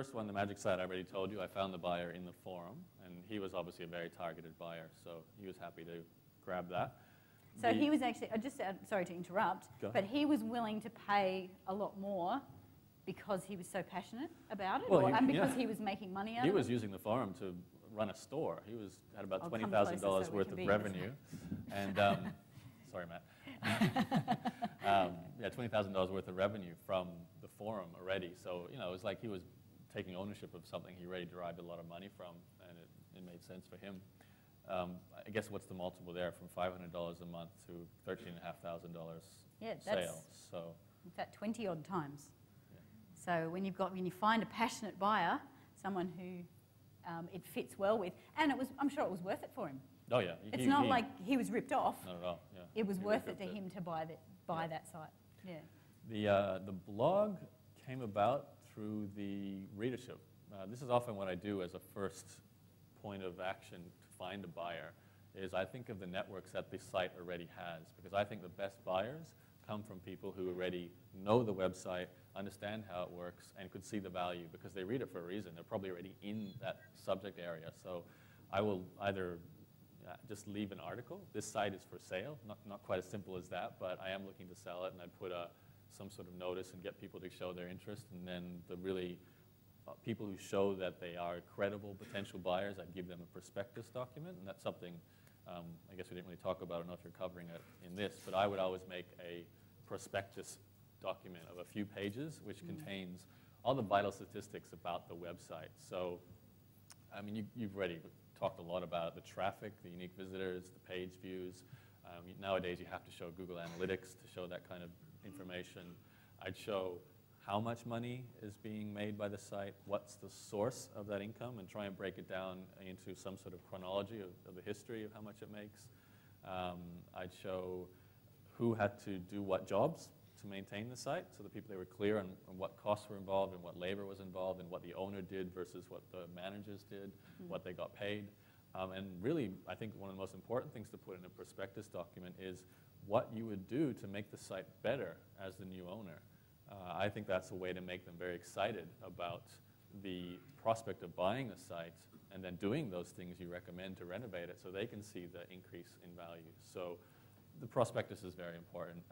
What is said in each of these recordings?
first one, the magic site, I already told you. I found the buyer in the forum, and he was obviously a very targeted buyer, so he was happy to grab that. So he was actually, sorry to interrupt, but he was willing to pay a lot more because he was so passionate about it, well, and because he was making money out of it? He was using the forum to run a store. He had about $20,000 worth of revenue. And, sorry, Matt. Yeah, $20,000 worth of revenue from the forum already. So, you know, it was like he was taking ownership of something he already derived a lot of money from, and it made sense for him. I guess what's the multiple there from $500 a month to $13,500 sales? So in fact, 20 odd times. So when you find a passionate buyer, someone who it fits well with, and I'm sure it was worth it for him. Oh yeah, it's not like he was ripped off. Not at all. Yeah, it was worth it to him to buy that site. Yeah. The blog came about through the readership. This is often what I do as a first point of action to find a buyer. Is I think of the networks that the site already has, because I think the best buyers come from people who already know the website, understand how it works, and could see the value because they read it for a reason. They're probably already in that subject area. So I will either just leave an article. This site is for sale. Not quite as simple as that, but I am looking to sell it, and I put some sort of notice and get people to show their interest. And then the really people who show that they are credible potential buyers, I'd give them a prospectus document, and that's something I guess we didn't really talk about. I don't know if you're covering it in this, but I would always make a prospectus document of a few pages which contains all the vital statistics about the website. So, I mean, you've already talked a lot about the traffic, the unique visitors, the page views. Nowadays, you have to show Google Analytics to show that kind of information. I'd show how much money is being made by the site, what's the source of that income, and try and break it down into some sort of chronology of the history of how much it makes. I'd show who had to do what jobs to maintain the site, so the people they were clear on what costs were involved and what labor was involved and what the owner did versus what the managers did, what they got paid. And really, I think one of the most important things to put in a prospectus document is what you would do to make the site better as the new owner. I think that's a way to make them very excited about the prospect of buying the site and then doing those things you recommend to renovate it so they can see the increase in value. So the prospectus is very important.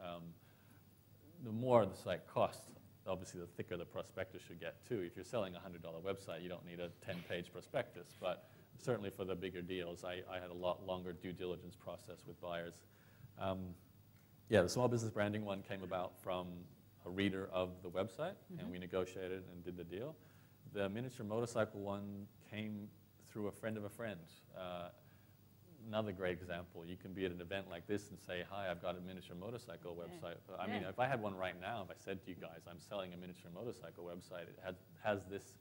The more the site costs, obviously the thicker the prospectus should get too. If you're selling a $100 website, you don't need a 10-page prospectus, but certainly for the bigger deals, I had a lot longer due diligence process with buyers. Yeah, the small business branding one came about from a reader of the website, and we negotiated and did the deal. The miniature motorcycle one came through a friend of a friend. Another great example, you can be at an event like this and say, hi, I've got a miniature motorcycle website. I mean, if I had one right now, if I said to you guys, I'm selling a miniature motorcycle website, it has this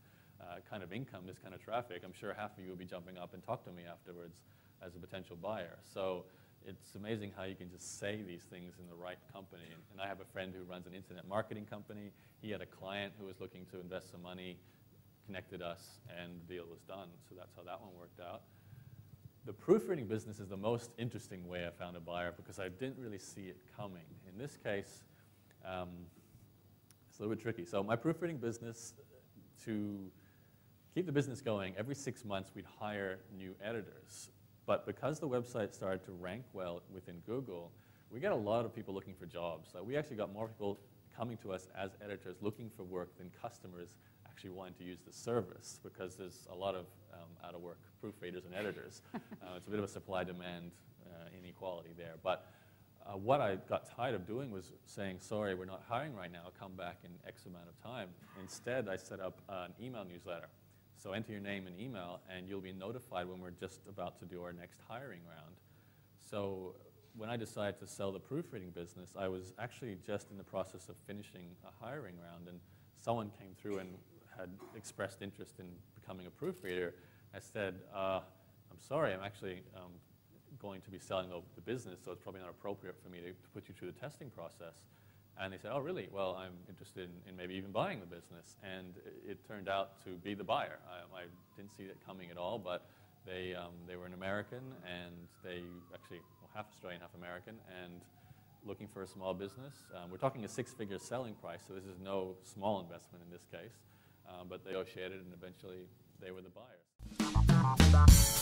kind of income, this kind of traffic, I'm sure half of you will be jumping up and talk to me afterwards as a potential buyer. So it's amazing how you can just say these things in the right company. And I have a friend who runs an internet marketing company. He had a client who was looking to invest some money, connected us, and the deal was done. So that's how that one worked out. The proofreading business is the most interesting way I found a buyer because I didn't really see it coming. In this case, it's a little bit tricky. So my proofreading business, to keep the business going, every 6 months we'd hire new editors. But because the website started to rank well within Google, we get a lot of people looking for jobs. We actually got more people coming to us as editors looking for work than customers actually wanting to use the service because there's a lot of out-of-work proofreaders and editors. It's a bit of a supply-demand inequality there. But what I got tired of doing was saying, sorry, we're not hiring right now, come back in X amount of time. Instead, I set up an email newsletter. So enter your name and email, and you'll be notified when we're just about to do our next hiring round. So when I decided to sell the proofreading business, I was actually just in the process of finishing a hiring round, and someone came through and had expressed interest in becoming a proofreader. I said, I'm sorry, I'm actually going to be selling the business, so it's probably not appropriate for me to put you through the testing process. And they said, oh, really? Well, I'm interested in maybe even buying the business. And it turned out to be the buyer. I didn't see it coming at all, but they were an American, and they actually, well, half Australian, half American, and looking for a small business. We're talking a 6-figure selling price, so this is no small investment in this case. but they all shared it, and eventually they were the buyers.